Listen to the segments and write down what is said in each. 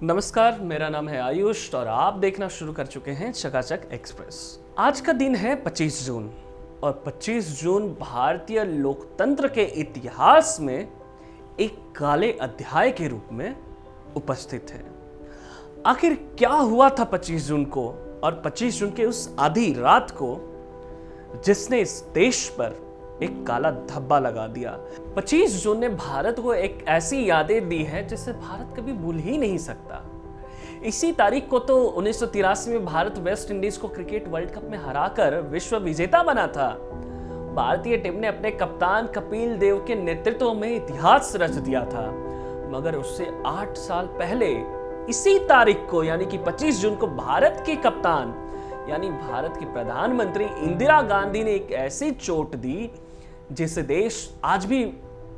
नमस्कार, मेरा नाम है आयुष और आप देखना शुरू कर चुके हैं चकाचक एक्सप्रेस। आज का दिन है 25 जून और 25 जून भारतीय लोकतंत्र के इतिहास में एक काले अध्याय के रूप में उपस्थित है। आखिर क्या हुआ था 25 जून को और 25 जून के उस आधी रात को जिसने इस देश पर एक काला धब्बा लगा दिया। 25 जून ने भारत को एक ऐसी यादें दी है जिसे भारत कभी भूल ही नहीं सकता। इसी तारीख को तो 1983 में भारत वेस्ट इंडीज को क्रिकेट वर्ल्ड कप में हराकर विश्व विजेता बना था। भारतीय टीम ने अपने कप्तान कपिल देव के नेतृत्व में इतिहास रच दिया था। मगर उससे 8 साल पहले इसी तारीख को यानी कि 25 जून को भारत के कप्तान यानी भारत की प्रधानमंत्री इंदिरा गांधी ने एक ऐसी चोट दी जिसे देश आज भी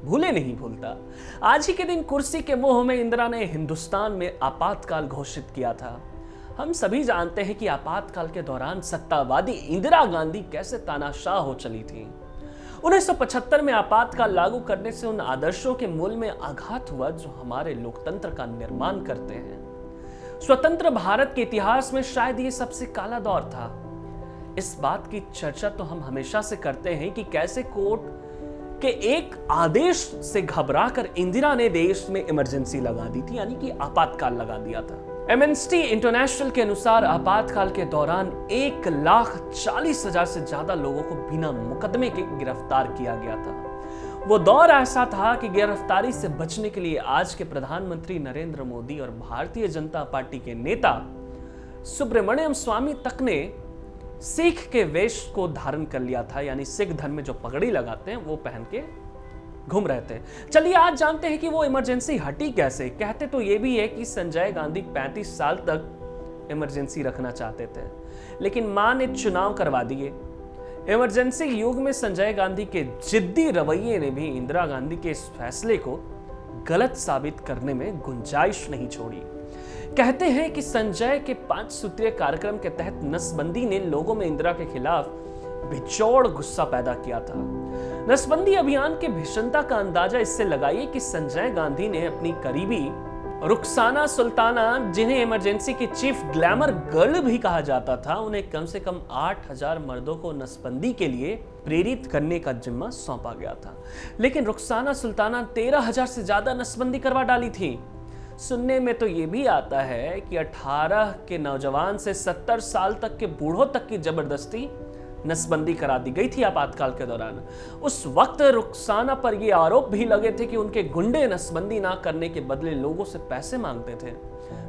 भूले नहीं भूलता। आज ही के दिन कुर्सी के मोह में इंदिरा ने हिंदुस्तान में आपातकाल घोषित किया था। हम सभी जानते हैं कि आपातकाल के दौरान सत्तावादी इंदिरा गांधी कैसे तानाशाह हो चली थी। 1975 में आपातकाल लागू करने से उन आदर्शों के मूल में आघात हुआ जो हमारे लोकतंत्र का निर्माण करते हैं। स्वतंत्र भारत के इतिहास में शायद ये सबसे काला दौर था। इस बात की चर्चा तो हम हमेशा से करते हैं कि कैसे कोर्ट के एक आदेश से घबराकर इंदिरा ने देश में इमरजेंसी लगा दी थी, यानी कि आपातकाल लगा दिया था। एमनेस्टी इंटरनेशनल के अनुसार आपातकाल के दौरान 1,40,000 से ज्यादा लोगों को बिना मुकदमे के गिरफ्तार किया गया था। वो दौर ऐसा था कि गिरफ्तारी से बचने के लिए आज के प्रधानमंत्री नरेंद्र मोदी और भारतीय जनता पार्टी के नेता सुब्रमण्यम स्वामी तक ने सिख के वेश को धारण कर लिया था, यानी सिख धर्म में जो पगड़ी लगाते हैं वो पहन के घूम रहे थे। चलिए आज जानते हैं कि वो इमरजेंसी हटी कैसे। कहते तो ये भी है कि संजय गांधी 35 साल तक इमरजेंसी रखना चाहते थे, लेकिन मां ने चुनाव करवा दिए। इमरजेंसी युग में संजय गांधी के जिद्दी रवैये ने भी इंदिरा गांधी के इस फैसले को गलत साबित करने में गुंजाइश नहीं छोड़ी। कहते हैं कि संजय के 5 सूत्रीय कार्यक्रम के तहत नसबंदी ने लोगों में इंदिरा के खिलाफ बेजोड़ गुस्सा पैदा किया था। नसबंदी अभियान की भीषणता का अंदाजा इससे लगाइए कि संजय गांधी ने अपनी करीबी रुखसाना सुल्ताना, जिन्हें इमरजेंसी की चीफ ग्लैमर गर्ल भी कहा जाता था, उन्हें कम से कम 8,000 मर्दों को नसबंदी के लिए प्रेरित करने का जिम्मा सौंपा गया था। लेकिन रुखसाना सुल्ताना 13,000 से ज्यादा नसबंदी करवा डाली थी। सुनने में तो ये भी आता है कि 18 के नौजवान से 70 साल तक के बूढ़ों तक की जबरदस्ती नसबंदी करा दी गई थी आपातकाल के दौरान। उस वक्त रुखसाना पर यह आरोप भी लगे थे कि उनके गुंडे नसबंदी ना करने के बदले लोगों से पैसे मांगते थे।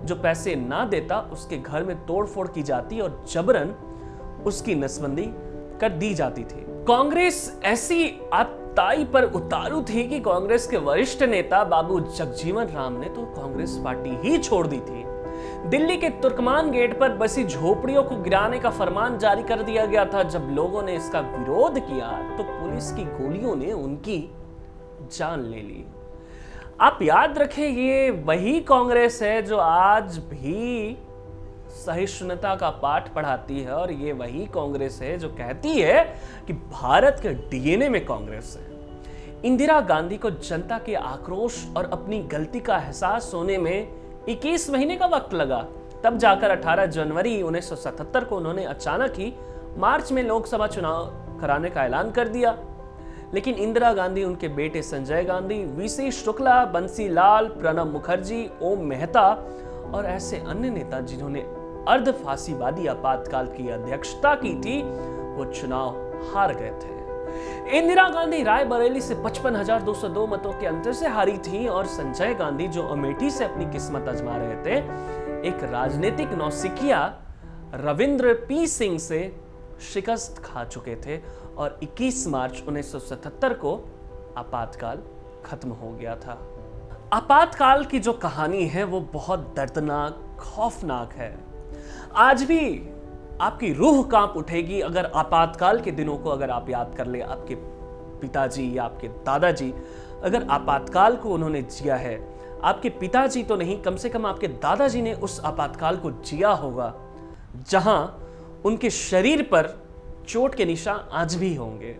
जो पैसे ना देता उसके घर में तोड़फोड़ की जाती और जबरन उसकी नसबंदी कर दी जाती थी। कांग्रेस ऐसी आताई पर उतारू थी कि कांग्रेस के वरिष्ठ नेता बाबू जगजीवन राम ने तो कांग्रेस पार्टी ही छोड़ दी थी। दिल्ली के तुर्कमान गेट पर बसी झोपड़ियों को गिराने का फरमान जारी कर दिया गया था। जब लोगों ने इसका विरोध किया तो पुलिस की गोलियों ने उनकी जान ले ली। आप याद रखें, ये वही कांग्रेस है जो आज भी सहिष्णुता का पाठ पढ़ाती है और ये वही कांग्रेस है जो कहती है कि भारत के डीएनए में कांग्रेस है। इंदिरा गांधी को जनता के आक्रोश और अपनी गलती का एहसास होने में 21 महीने का वक्त लगा। तब जाकर 18 जनवरी 1977 को उन्होंने अचानक ही मार्च में लोकसभा चुनाव कराने का ऐलान कर दिया। लेकिन इंदिरा गांधी, उनके बेटे संजय गांधी, वीसी शुक्ला, बंसी लाल, प्रणब मुखर्जी, ओम मेहता और ऐसे अन्य नेता जिन्होंने अर्ध फांसीवादी आपातकाल की अध्यक्षता की थी, वो चुनाव हार गए थे। इंदिरा गांधी रायबरेली से 55,202 मतों के अंतर से हारी थी और संजय गांधी, जो अमेठी से अपनी किस्मत आजमा रहे थे, एक राजनीतिक नौसिखिया रविंद्र पी सिंह से शिकस्त खा चुके थे और 21 मार्च 1977 को आपातकाल खत्म हो गया था। आपातकाल की जो कहानी है वो बहुत दर्दनाक, खौफनाक है। आज भी आपकी रूह कांप उठेगी अगर आपातकाल के दिनों को अगर आप याद कर ले। आपके पिताजी या आपके दादाजी अगर आपातकाल को उन्होंने जिया है, आपके पिताजी तो नहीं, कम से कम आपके दादाजी ने उस आपातकाल को जिया होगा जहां उनके शरीर पर चोट के निशान आज भी होंगे।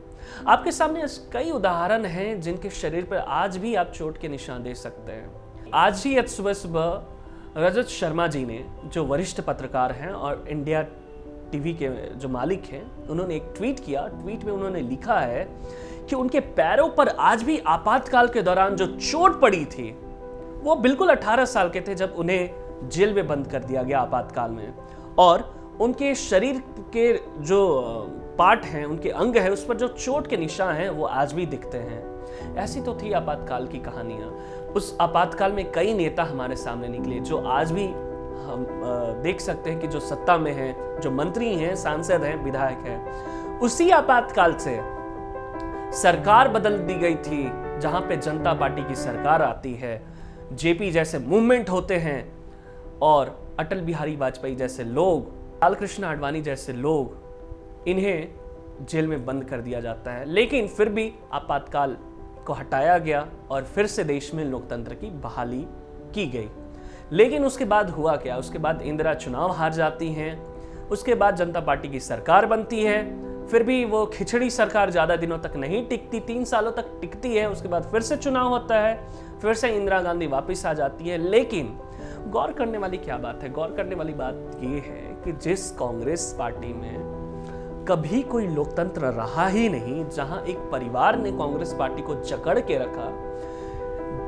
आपके सामने कई उदाहरण हैं जिनके शरीर पर आज भी आप चोट के निशान दे सकते हैं। आज ही आज सुबह सुबह रजत शर्मा जी ने, जो वरिष्ठ पत्रकार हैं और इंडिया टीवी के जो मालिक हैं, उन्होंने एक ट्वीट किया। ट्वीट में उन्होंने लिखा है कि उनके पैरों पर आज भी आपातकाल के दौरान जो चोट पड़ी थी, वो बिल्कुल 18 साल के थे जब उन्हें जेल में बंद कर दिया गया आपातकाल में, और उनके शरीर के जो पार्ट हैं, उनके अंग हैं, उस पर जो चोट के निशान हैं वो आज भी दिखते हैं। ऐसी तो थी आपातकाल की कहानियां। उस आपातकाल में कई नेता हमारे सामने निकले जो आज भी हम देख सकते हैं कि जो सत्ता में हैं, जो मंत्री हैं, सांसद हैं, विधायक हैं। उसी आपातकाल से सरकार बदल दी गई थी, जहां पे जनता पार्टी की सरकार आती है, जेपी जैसे मूवमेंट होते हैं, और अटल बिहारी वाजपेयी जैसे लोग, लालकृष्ण आडवाणी जैसे लोग, इन्हें जेल में बंद कर दिया जाता है। लेकिन फिर भी आपातकाल को हटाया गया और फिर से देश में लोकतंत्र की बहाली की गई। लेकिन उसके बाद हुआ क्या? उसके बाद इंदिरा चुनाव हार जाती हैं, उसके बाद जनता पार्टी की सरकार बनती है, फिर भी वो खिचड़ी सरकार ज़्यादा दिनों तक नहीं टिकती, 3 सालों तक टिकती है। उसके बाद फिर से चुनाव होता है, फिर से इंदिरा गांधी वापस आ जाती है। लेकिन गौर करने वाली क्या बात है? गौर करने वाली बात ये है कि जिस कांग्रेस पार्टी में कभी कोई लोकतंत्र रहा ही नहीं, जहां एक परिवार ने कांग्रेस पार्टी को जकड़ के रखा,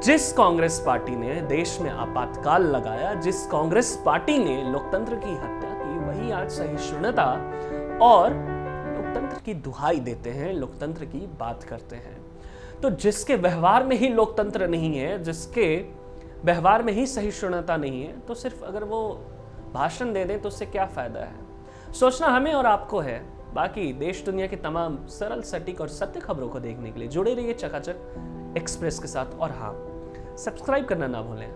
जिस कांग्रेस पार्टी ने देश में आपातकाल लगाया, जिस कांग्रेस पार्टी ने लोकतंत्र की हत्या की, वही आज सहिष्णुता और लोकतंत्र की दुहाई देते हैं, लोकतंत्र की बात करते हैं। तो जिसके व्यवहार में ही लोकतंत्र नहीं है, जिसके व्यवहार में ही सहिष्णुता नहीं है, तो सिर्फ अगर वो भाषण दे दें तो उससे क्या फायदा है? सोचना हमें और आपको है। बाकी देश दुनिया की तमाम सरल, सटीक और सत्य खबरों को देखने के लिए जुड़े रहिए चकाचक एक्सप्रेस के साथ। और हाँ, सब्सक्राइब करना ना भूलें।